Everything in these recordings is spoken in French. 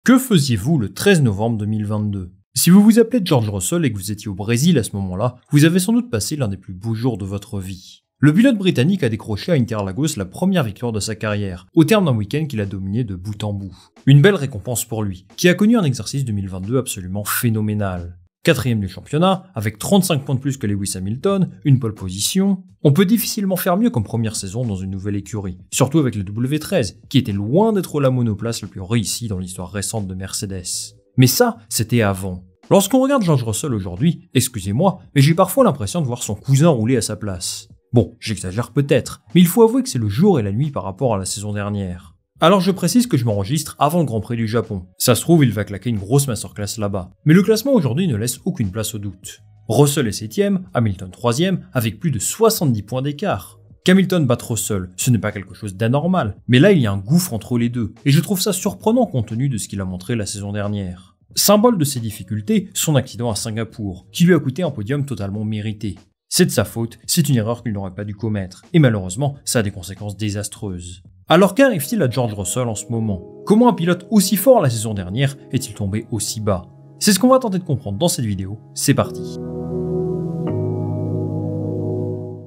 Que faisiez-vous le 13 novembre 2022 ? Si vous vous appelez George Russell et que vous étiez au Brésil à ce moment-là, vous avez sans doute passé l'un des plus beaux jours de votre vie. Le pilote britannique a décroché à Interlagos la première victoire de sa carrière, au terme d'un week-end qu'il a dominé de bout en bout. Une belle récompense pour lui, qui a connu un exercice 2022 absolument phénoménal. 4e du championnat, avec 35 points de plus que Lewis Hamilton, une pole position. On peut difficilement faire mieux comme première saison dans une nouvelle écurie, surtout avec le W13, qui était loin d'être la monoplace la plus réussie dans l'histoire récente de Mercedes. Mais ça, c'était avant. Lorsqu'on regarde George Russell aujourd'hui, excusez-moi, mais j'ai parfois l'impression de voir son cousin rouler à sa place. Bon, j'exagère peut-être, mais il faut avouer que c'est le jour et la nuit par rapport à la saison dernière. Alors je précise que je m'enregistre avant le Grand Prix du Japon. Ça se trouve, il va claquer une grosse masterclass là-bas. Mais le classement aujourd'hui ne laisse aucune place au doute. Russell est 7ème, Hamilton 3ème, avec plus de 70 points d'écart. Qu'Hamilton batte Russell, ce n'est pas quelque chose d'anormal, mais là il y a un gouffre entre les deux, et je trouve ça surprenant compte tenu de ce qu'il a montré la saison dernière. Symbole de ses difficultés, son accident à Singapour, qui lui a coûté un podium totalement mérité. C'est de sa faute, c'est une erreur qu'il n'aurait pas dû commettre, et malheureusement, ça a des conséquences désastreuses. Alors qu'arrive-t-il à George Russell en ce moment ? Comment un pilote aussi fort la saison dernière est-il tombé aussi bas ? C'est ce qu'on va tenter de comprendre dans cette vidéo, c'est parti.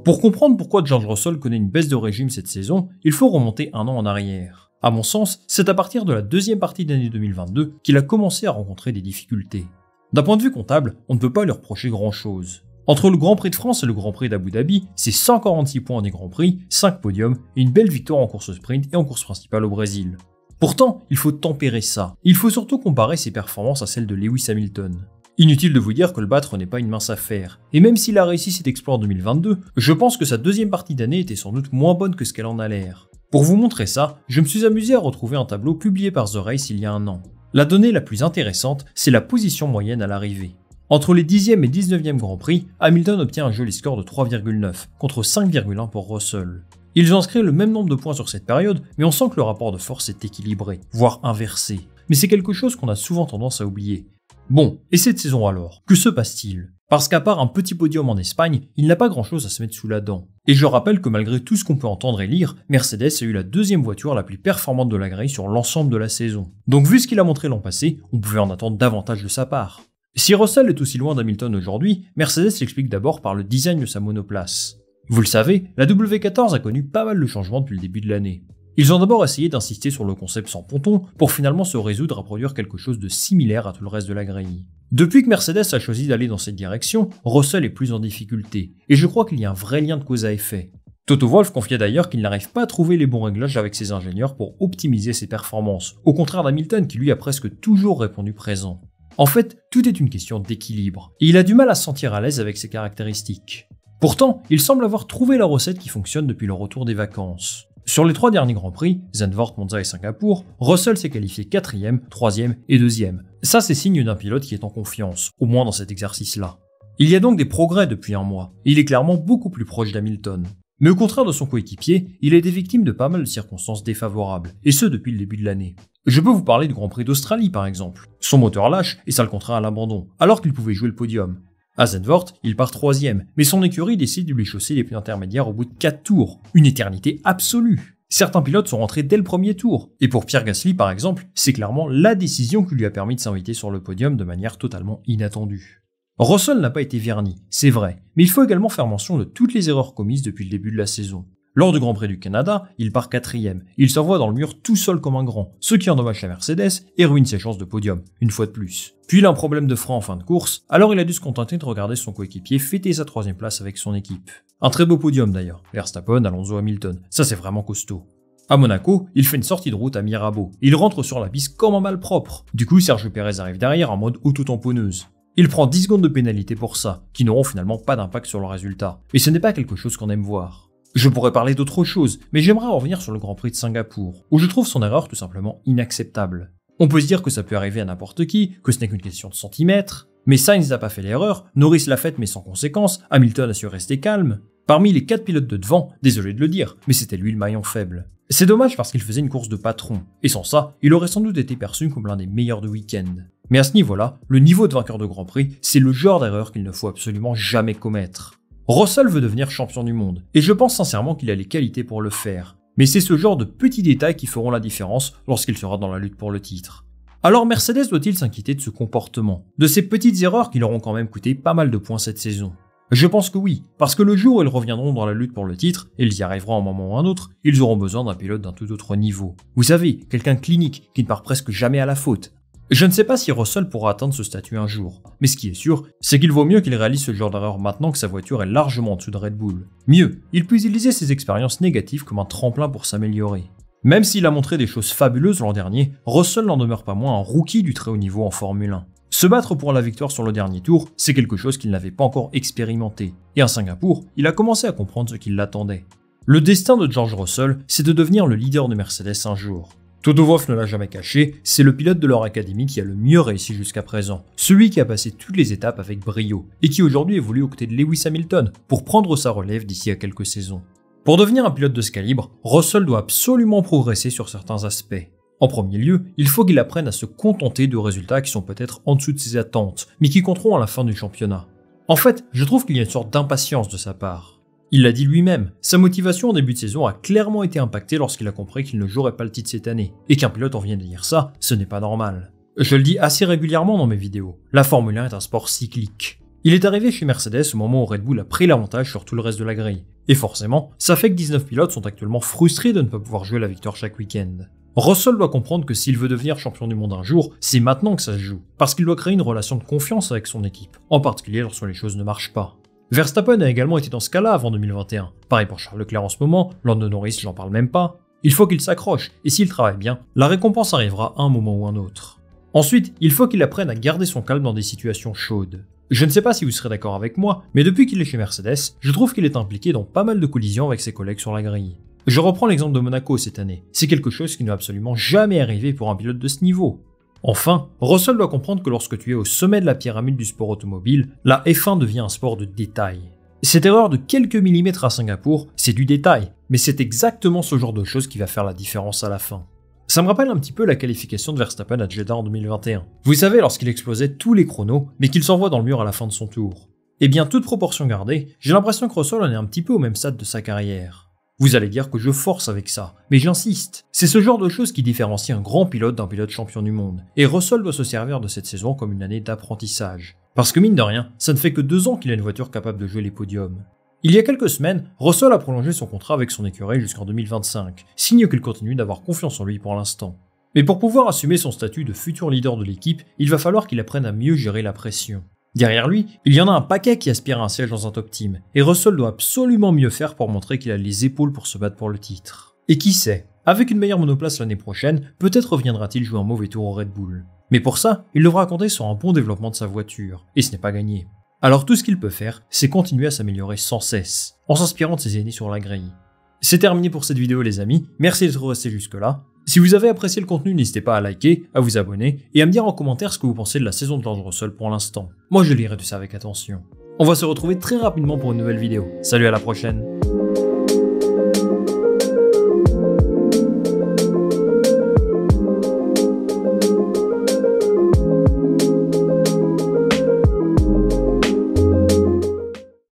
Pour comprendre pourquoi George Russell connaît une baisse de régime cette saison, il faut remonter un an en arrière. À mon sens, c'est à partir de la deuxième partie de l'année 2022 qu'il a commencé à rencontrer des difficultés. D'un point de vue comptable, on ne peut pas lui reprocher grand-chose. Entre le Grand Prix de France et le Grand Prix d'Abu Dhabi, c'est 146 points des Grands Prix, 5 podiums et une belle victoire en course sprint et en course principale au Brésil. Pourtant, il faut tempérer ça. Il faut surtout comparer ses performances à celles de Lewis Hamilton. Inutile de vous dire que le battre n'est pas une mince affaire. Et même s'il a réussi cet exploit en 2022, je pense que sa deuxième partie d'année était sans doute moins bonne que ce qu'elle en a l'air. Pour vous montrer ça, je me suis amusé à retrouver un tableau publié par The Race il y a un an. La donnée la plus intéressante, c'est la position moyenne à l'arrivée. Entre les 10e et 19e Grand Prix, Hamilton obtient un joli score de 3,9 contre 5,1 pour Russell. Ils ont inscrit le même nombre de points sur cette période, mais on sent que le rapport de force est équilibré, voire inversé. Mais c'est quelque chose qu'on a souvent tendance à oublier. Bon, et cette saison alors, que se passe-t-il ? Parce qu'à part un petit podium en Espagne, il n'a pas grand-chose à se mettre sous la dent. Et je rappelle que malgré tout ce qu'on peut entendre et lire, Mercedes a eu la deuxième voiture la plus performante de la grille sur l'ensemble de la saison. Donc vu ce qu'il a montré l'an passé, on pouvait en attendre davantage de sa part. Si Russell est aussi loin d'Hamilton aujourd'hui, Mercedes s'explique d'abord par le design de sa monoplace. Vous le savez, la W14 a connu pas mal de changements depuis le début de l'année. Ils ont d'abord essayé d'insister sur le concept sans ponton pour finalement se résoudre à produire quelque chose de similaire à tout le reste de la grille. Depuis que Mercedes a choisi d'aller dans cette direction, Russell est plus en difficulté, et je crois qu'il y a un vrai lien de cause à effet. Toto Wolff confiait d'ailleurs qu'il n'arrive pas à trouver les bons réglages avec ses ingénieurs pour optimiser ses performances, au contraire d'Hamilton qui lui a presque toujours répondu présent. En fait, tout est une question d'équilibre, et il a du mal à se sentir à l'aise avec ses caractéristiques. Pourtant, il semble avoir trouvé la recette qui fonctionne depuis le retour des vacances. Sur les 3 derniers Grands Prix, Zandvoort, Monza et Singapour, Russell s'est qualifié 4e, 3e et 2e. Ça, c'est signe d'un pilote qui est en confiance, au moins dans cet exercice-là. Il y a donc des progrès depuis un mois, et il est clairement beaucoup plus proche d'Hamilton. Mais au contraire de son coéquipier, il a été victime de pas mal de circonstances défavorables, et ce depuis le début de l'année. Je peux vous parler du Grand Prix d'Australie par exemple. Son moteur lâche et ça le contraint à l'abandon, alors qu'il pouvait jouer le podium. À Zandvoort, il part 3e, mais son écurie décide de lui chausser les pneus intermédiaires au bout de 4 tours. Une éternité absolue. Certains pilotes sont rentrés dès le premier tour, et pour Pierre Gasly par exemple, c'est clairement la décision qui lui a permis de s'inviter sur le podium de manière totalement inattendue. Russell n'a pas été verni, c'est vrai, mais il faut également faire mention de toutes les erreurs commises depuis le début de la saison. Lors du Grand Prix du Canada, il part 4e. Il s'envoie dans le mur tout seul comme un grand, ce qui endommage la Mercedes et ruine ses chances de podium, une fois de plus. Puis il a un problème de frein en fin de course, alors il a dû se contenter de regarder son coéquipier fêter sa 3e place avec son équipe. Un très beau podium d'ailleurs, Verstappen, Alonso, Hamilton, ça c'est vraiment costaud. À Monaco, il fait une sortie de route à Mirabeau. Il rentre sur la piste comme un malpropre. Du coup, Sergio Pérez arrive derrière en mode auto-tamponneuse. Il prend 10 secondes de pénalité pour ça, qui n'auront finalement pas d'impact sur le résultat. Et ce n'est pas quelque chose qu'on aime voir. Je pourrais parler d'autre chose, mais j'aimerais revenir sur le Grand Prix de Singapour, où je trouve son erreur tout simplement inacceptable. On peut se dire que ça peut arriver à n'importe qui, que ce n'est qu'une question de centimètres, mais Sainz n'a pas fait l'erreur, Norris l'a faite mais sans conséquence, Hamilton a su rester calme. Parmi les 4 pilotes de devant, désolé de le dire, mais c'était lui le maillon faible. C'est dommage parce qu'il faisait une course de patron, et sans ça, il aurait sans doute été perçu comme l'un des meilleurs de week-end. Mais à ce niveau-là, le niveau de vainqueur de Grand Prix, c'est le genre d'erreur qu'il ne faut absolument jamais commettre. Russell veut devenir champion du monde, et je pense sincèrement qu'il a les qualités pour le faire. Mais c'est ce genre de petits détails qui feront la différence lorsqu'il sera dans la lutte pour le titre. Alors Mercedes doit-il s'inquiéter de ce comportement, de ces petites erreurs qui leur ont quand même coûté pas mal de points cette saison? Je pense que oui, parce que le jour où ils reviendront dans la lutte pour le titre, et ils y arriveront à un moment ou à un autre, ils auront besoin d'un pilote d'un tout autre niveau. Vous savez, quelqu'un clinique, qui ne part presque jamais à la faute. Je ne sais pas si Russell pourra atteindre ce statut un jour, mais ce qui est sûr, c'est qu'il vaut mieux qu'il réalise ce genre d'erreur maintenant que sa voiture est largement en dessous de Red Bull. Mieux, il peut utiliser ses expériences négatives comme un tremplin pour s'améliorer. Même s'il a montré des choses fabuleuses l'an dernier, Russell n'en demeure pas moins un rookie du très haut niveau en Formule 1. Se battre pour la victoire sur le dernier tour, c'est quelque chose qu'il n'avait pas encore expérimenté. Et à Singapour, il a commencé à comprendre ce qui l'attendait. Le destin de George Russell, c'est de devenir le leader de Mercedes un jour. Toto Wolff ne l'a jamais caché, c'est le pilote de leur académie qui a le mieux réussi jusqu'à présent. Celui qui a passé toutes les étapes avec brio, et qui aujourd'hui évolue aux côtés de Lewis Hamilton, pour prendre sa relève d'ici à quelques saisons. Pour devenir un pilote de ce calibre, Russell doit absolument progresser sur certains aspects. En premier lieu, il faut qu'il apprenne à se contenter de résultats qui sont peut-être en dessous de ses attentes, mais qui compteront à la fin du championnat. En fait, je trouve qu'il y a une sorte d'impatience de sa part. Il l'a dit lui-même, sa motivation en début de saison a clairement été impactée lorsqu'il a compris qu'il ne jouerait pas le titre cette année, et qu'un pilote en vienne de dire ça, ce n'est pas normal. Je le dis assez régulièrement dans mes vidéos, la Formule 1 est un sport cyclique. Il est arrivé chez Mercedes au moment où Red Bull a pris l'avantage sur tout le reste de la grille, et forcément, ça fait que 19 pilotes sont actuellement frustrés de ne pas pouvoir jouer la victoire chaque week-end. Russell doit comprendre que s'il veut devenir champion du monde un jour, c'est maintenant que ça se joue, parce qu'il doit créer une relation de confiance avec son équipe, en particulier lorsque les choses ne marchent pas. Verstappen a également été dans ce cas-là avant 2021. Pareil pour Charles Leclerc en ce moment, Lando Norris, j'en parle même pas. Il faut qu'il s'accroche, et s'il travaille bien, la récompense arrivera à un moment ou un autre. Ensuite, il faut qu'il apprenne à garder son calme dans des situations chaudes. Je ne sais pas si vous serez d'accord avec moi, mais depuis qu'il est chez Mercedes, je trouve qu'il est impliqué dans pas mal de collisions avec ses collègues sur la grille. Je reprends l'exemple de Monaco cette année, c'est quelque chose qui ne va absolument jamais arriver pour un pilote de ce niveau. Enfin, Russell doit comprendre que lorsque tu es au sommet de la pyramide du sport automobile, la F1 devient un sport de détail. Cette erreur de quelques millimètres à Singapour, c'est du détail, mais c'est exactement ce genre de choses qui va faire la différence à la fin. Ça me rappelle un petit peu la qualification de Verstappen à Jeddah en 2021. Vous savez, lorsqu'il explosait tous les chronos, mais qu'il s'envoie dans le mur à la fin de son tour. Eh bien, toute proportion gardée, j'ai l'impression que Russell en est un petit peu au même stade de sa carrière. Vous allez dire que je force avec ça, mais j'insiste. C'est ce genre de choses qui différencie un grand pilote d'un pilote champion du monde. Et Russell doit se servir de cette saison comme une année d'apprentissage. Parce que mine de rien, ça ne fait que 2 ans qu'il a une voiture capable de jouer les podiums. Il y a quelques semaines, Russell a prolongé son contrat avec son écurie jusqu'en 2025, signe qu'il continue d'avoir confiance en lui pour l'instant. Mais pour pouvoir assumer son statut de futur leader de l'équipe, il va falloir qu'il apprenne à mieux gérer la pression. Derrière lui, il y en a un paquet qui aspire à un siège dans un top team, et Russell doit absolument mieux faire pour montrer qu'il a les épaules pour se battre pour le titre. Et qui sait, avec une meilleure monoplace l'année prochaine, peut-être reviendra-t-il jouer un mauvais tour au Red Bull. Mais pour ça, il devra compter sur un bon développement de sa voiture, et ce n'est pas gagné. Alors tout ce qu'il peut faire, c'est continuer à s'améliorer sans cesse, en s'inspirant de ses aînés sur la grille. C'est terminé pour cette vidéo les amis, merci d'être restés jusque là. Si vous avez apprécié le contenu, n'hésitez pas à liker, à vous abonner et à me dire en commentaire ce que vous pensez de la saison de George Russell pour l'instant. Moi je lirai tout ça avec attention. On va se retrouver très rapidement pour une nouvelle vidéo. Salut, à la prochaine.